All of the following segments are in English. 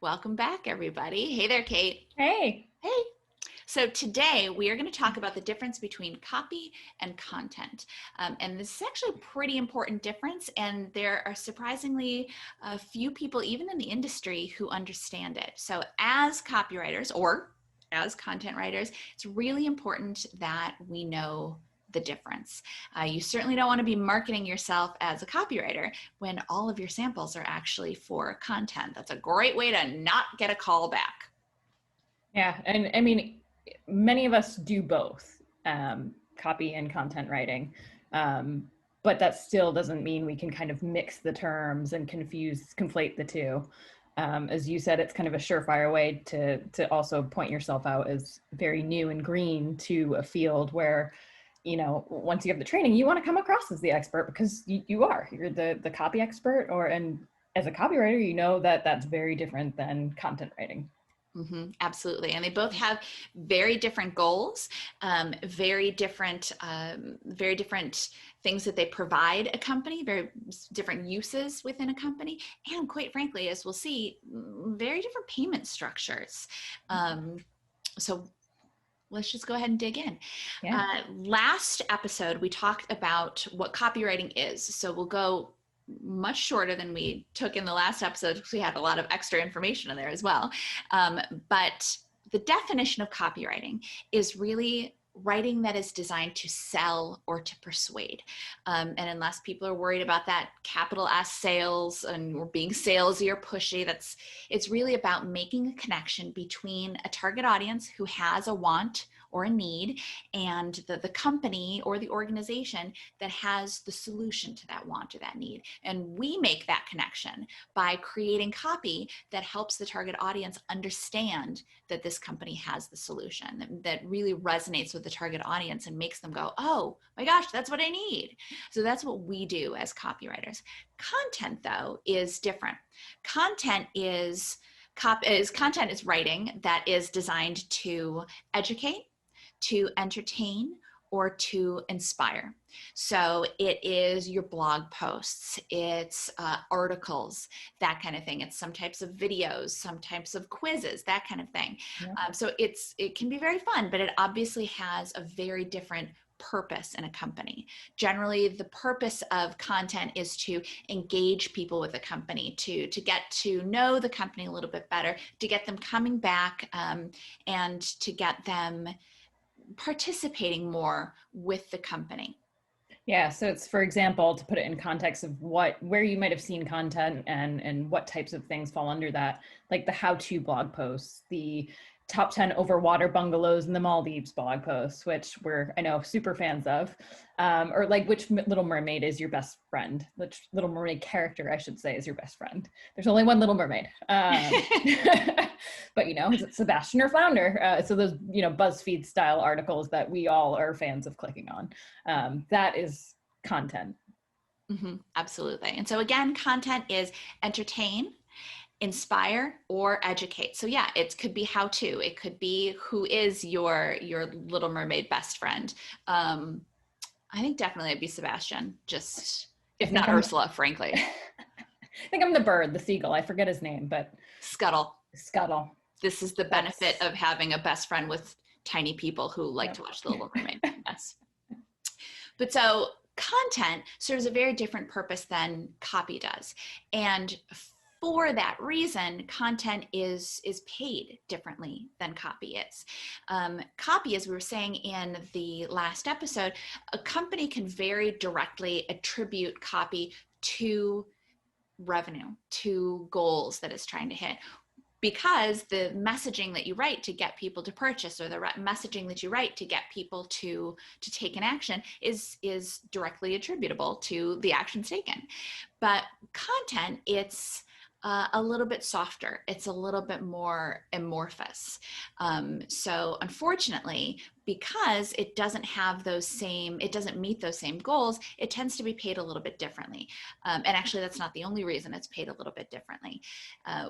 Welcome back, everybody. Hey there, Kate. Hey. Hey. So today we are going to talk about the difference between copy and content. And this is actually a pretty important difference, and there are surprisingly a few people, even in the industry, who understand it. So as copywriters or as content writers, it's really important that we know the difference. You certainly don't want to be marketing yourself as a copywriter when all of your samples are actually for content. That's a great way to not get a call back. Yeah, and I mean, many of us do both, copy and content writing, but that still doesn't mean we can kind of mix the terms and conflate the two. As you said, it's kind of a surefire way to also point yourself out as very new and green to a field where, once you have the training, you want to come across as the expert because you're the copy expert, and as a copywriter, that's very different than content writing. Absolutely. And they both have very different goals, very different things that they provide a company, very different uses within a company, and quite frankly, as we'll see, very different payment structures. So let's just go ahead and dig in. Yeah. Last episode, we talked about what copywriting is. So we'll go much shorter than we took in the last episode because we had a lot of extra information in there as well. But the definition of copywriting is really writing that is designed to sell or to persuade. And unless people are worried about that capital S sales and we're being salesy or pushy, it's really about making a connection between a target audience who has a want or a need and the company or the organization that has the solution to that want or that need. And we make that connection by creating copy that helps the target audience understand that this company has the solution, that really resonates with the target audience and makes them go, oh my gosh, that's what I need. So that's what we do as copywriters. Content, though, is different. Content is writing that is designed to educate, to entertain, or to inspire. So it is your blog posts, it's articles, that kind of thing. It's some types of videos, some types of quizzes, that kind of thing. Yeah. So it can be very fun, but it obviously has a very different purpose in a company. Generally, the purpose of content is to engage people with the company, to get to know the company a little bit better, to get them coming back, and to get them participating more with the company. Yeah. So it's, for example, to put it in context of where you might have seen content and what types of things fall under that, like the how-to blog posts, the top 10 overwater bungalows in the Maldives blog posts, which I know, super fans of, or like which Little Mermaid is your best friend, which Little Mermaid character, I should say, is your best friend. There's only one Little Mermaid. But is it Sebastian or Flounder? So those, BuzzFeed style articles that we all are fans of clicking on. That is content. Absolutely. And so again, content is entertain, inspire, or educate. So yeah, it could be how to, it could be who is your Little Mermaid best friend. I think definitely it'd be Sebastian, just if not Ursula, frankly. I think I'm the bird, the seagull. I forget his name, but Scuttle. This is the benefit That's... of having a best friend with tiny people who like to watch The Little Mermaid. Yes. But so content serves a very different purpose than copy does. And for that reason, content is paid differently than copy is. Copy, as we were saying in the last episode, a company can very directly attribute copy to revenue, to goals that it's trying to hit, because the messaging that you write to get people to purchase, or the messaging that you write to get people to take an action is directly attributable to the actions taken. But content, it's a little bit softer. It's a little bit more amorphous. So unfortunately, because it doesn't meet those same goals, it tends to be paid a little bit differently. And actually, that's not the only reason it's paid a little bit differently.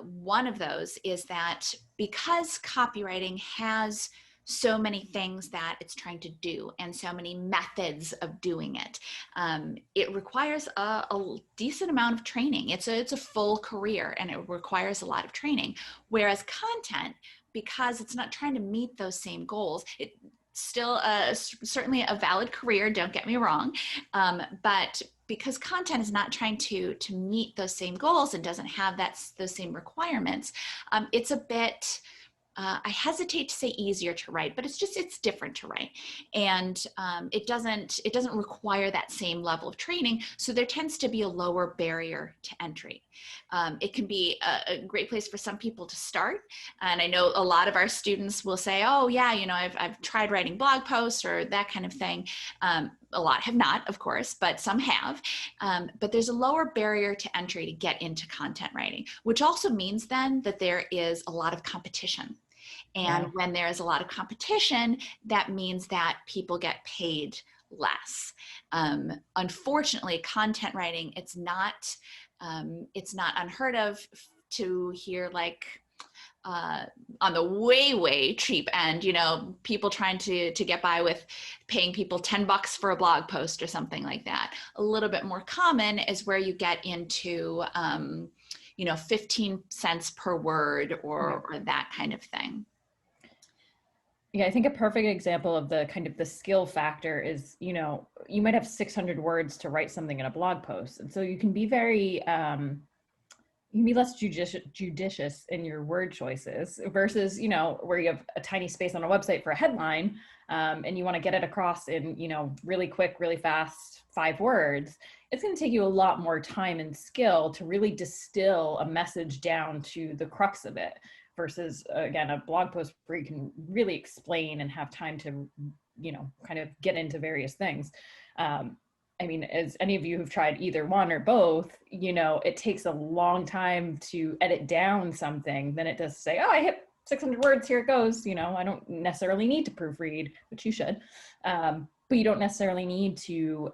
One of those is that because copywriting has so many things that it's trying to do and so many methods of doing it. It requires a decent amount of training. It's a full career, and it requires a lot of training. Whereas content, because it's not trying to meet those same goals, it still certainly a valid career, don't get me wrong, but because content is not trying to meet those same goals and doesn't have those same requirements, it's a bit, I hesitate to say easier to write, but it's different to write. And it doesn't require that same level of training. So there tends to be a lower barrier to entry. It can be a great place for some people to start. And I know a lot of our students will say, oh yeah, I've tried writing blog posts or that kind of thing. A lot have not, of course, but some have. But there's a lower barrier to entry to get into content writing, which also means then that there is a lot of competition. And when there is a lot of competition, that means that people get paid less. Unfortunately, content writing, it's not unheard of to hear, like, on the way cheap end, people trying to get by with paying people $10 for a blog post or something like that. A little bit more common is where you get into 15 cents per word or that kind of thing. Yeah, I think a perfect example of the kind of the skill factor is, you might have 600 words to write something in a blog post. And so you can be very, you can be less judicious in your word choices versus, where you have a tiny space on a website for a headline, and you want to get it across in, really quick, really fast, 5 words. It's going to take you a lot more time and skill to really distill a message down to the crux of it versus, again, a blog post where you can really explain and have time to, kind of get into various things. I mean, as any of you who've tried either one or both, it takes a long time to edit down something than it does to say, oh, I hit 600 words, here it goes. I don't necessarily need to proofread, which you should, but you don't necessarily need to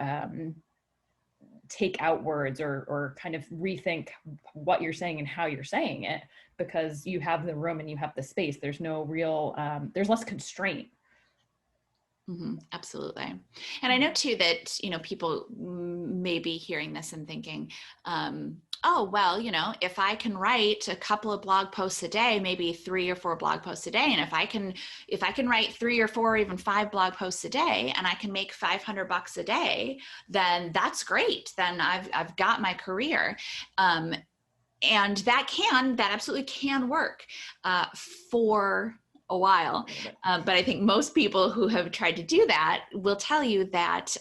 take out words or kind of rethink what you're saying and how you're saying it, because you have the room and you have the space. There's no real, there's less constraint. Mm-hmm, absolutely. And I know too that, people may be hearing this and thinking, oh, well, if I can write a couple of blog posts a day, maybe 3 or 4 blog posts a day. And if I can write 3 or 4 or even 5 blog posts a day, and I can make $500 a day, then that's great. Then I've got my career. And that absolutely can work for a while. But I think most people who have tried to do that will tell you that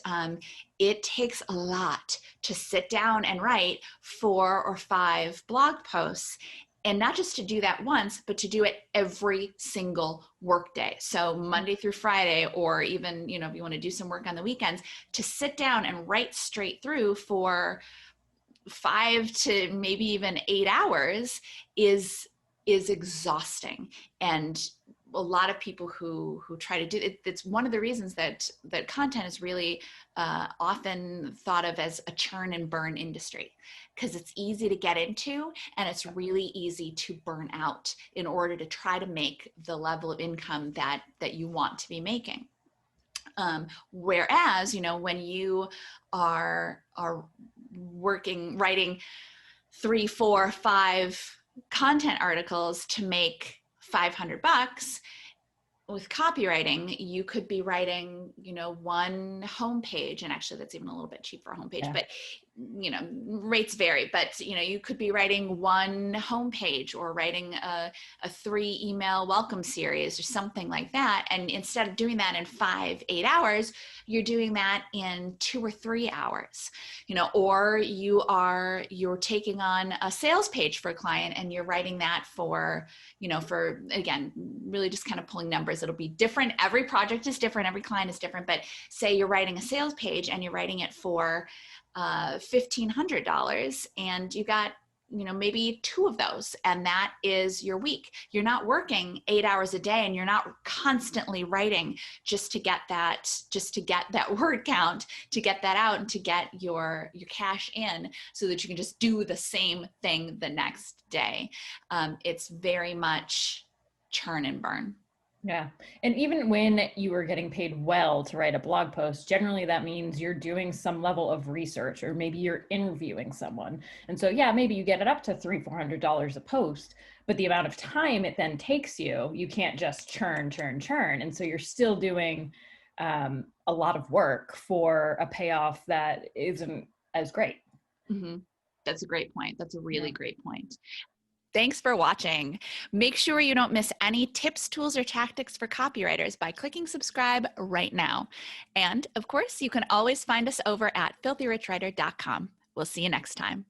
it takes a lot to sit down and write 4 or 5 blog posts, and not just to do that once, but to do it every single workday. So Monday through Friday, or even, if you want to do some work on the weekends, to sit down and write straight through for 5 to maybe even 8 hours is exhausting. And a lot of people who try to do it, it's one of the reasons that content is really often thought of as a churn and burn industry, because it's easy to get into and it's really easy to burn out in order to try to make the level of income that you want to be making. Whereas, when you are writing 3, 4, 5 content articles to make $500, with copywriting, you could be writing, 1 homepage, and actually that's even a little bit cheaper a homepage, but rates vary, but you could be writing 1 homepage or writing a 3 email welcome series or something like that. And instead of doing that in 5-8 hours, you're doing that in 2 or 3 hours, or you're taking on a sales page for a client and you're writing that for, again, really just kind of pulling numbers. It'll be different. Every project is different. Every client is different, but say you're writing a sales page and you're writing it for $1,500, and you got, maybe 2 of those, and that is your week. You're not working 8 hours a day, and you're not constantly writing just to get that word count, to get that out and to get your cash in so that you can just do the same thing the next day. It's very much churn and burn. Yeah. And even when you are getting paid well to write a blog post, generally that means you're doing some level of research, or maybe you're interviewing someone. And so, yeah, maybe you get it up to $300-400 a post, but the amount of time it then takes you, you can't just churn. And so you're still doing a lot of work for a payoff that isn't as great. Mm-hmm. That's a great point. That's a really Yeah. great point. Thanks for watching. Make sure you don't miss any tips, tools, or tactics for copywriters by clicking subscribe right now. And of course, you can always find us over at filthyricwriter.com. We'll see you next time.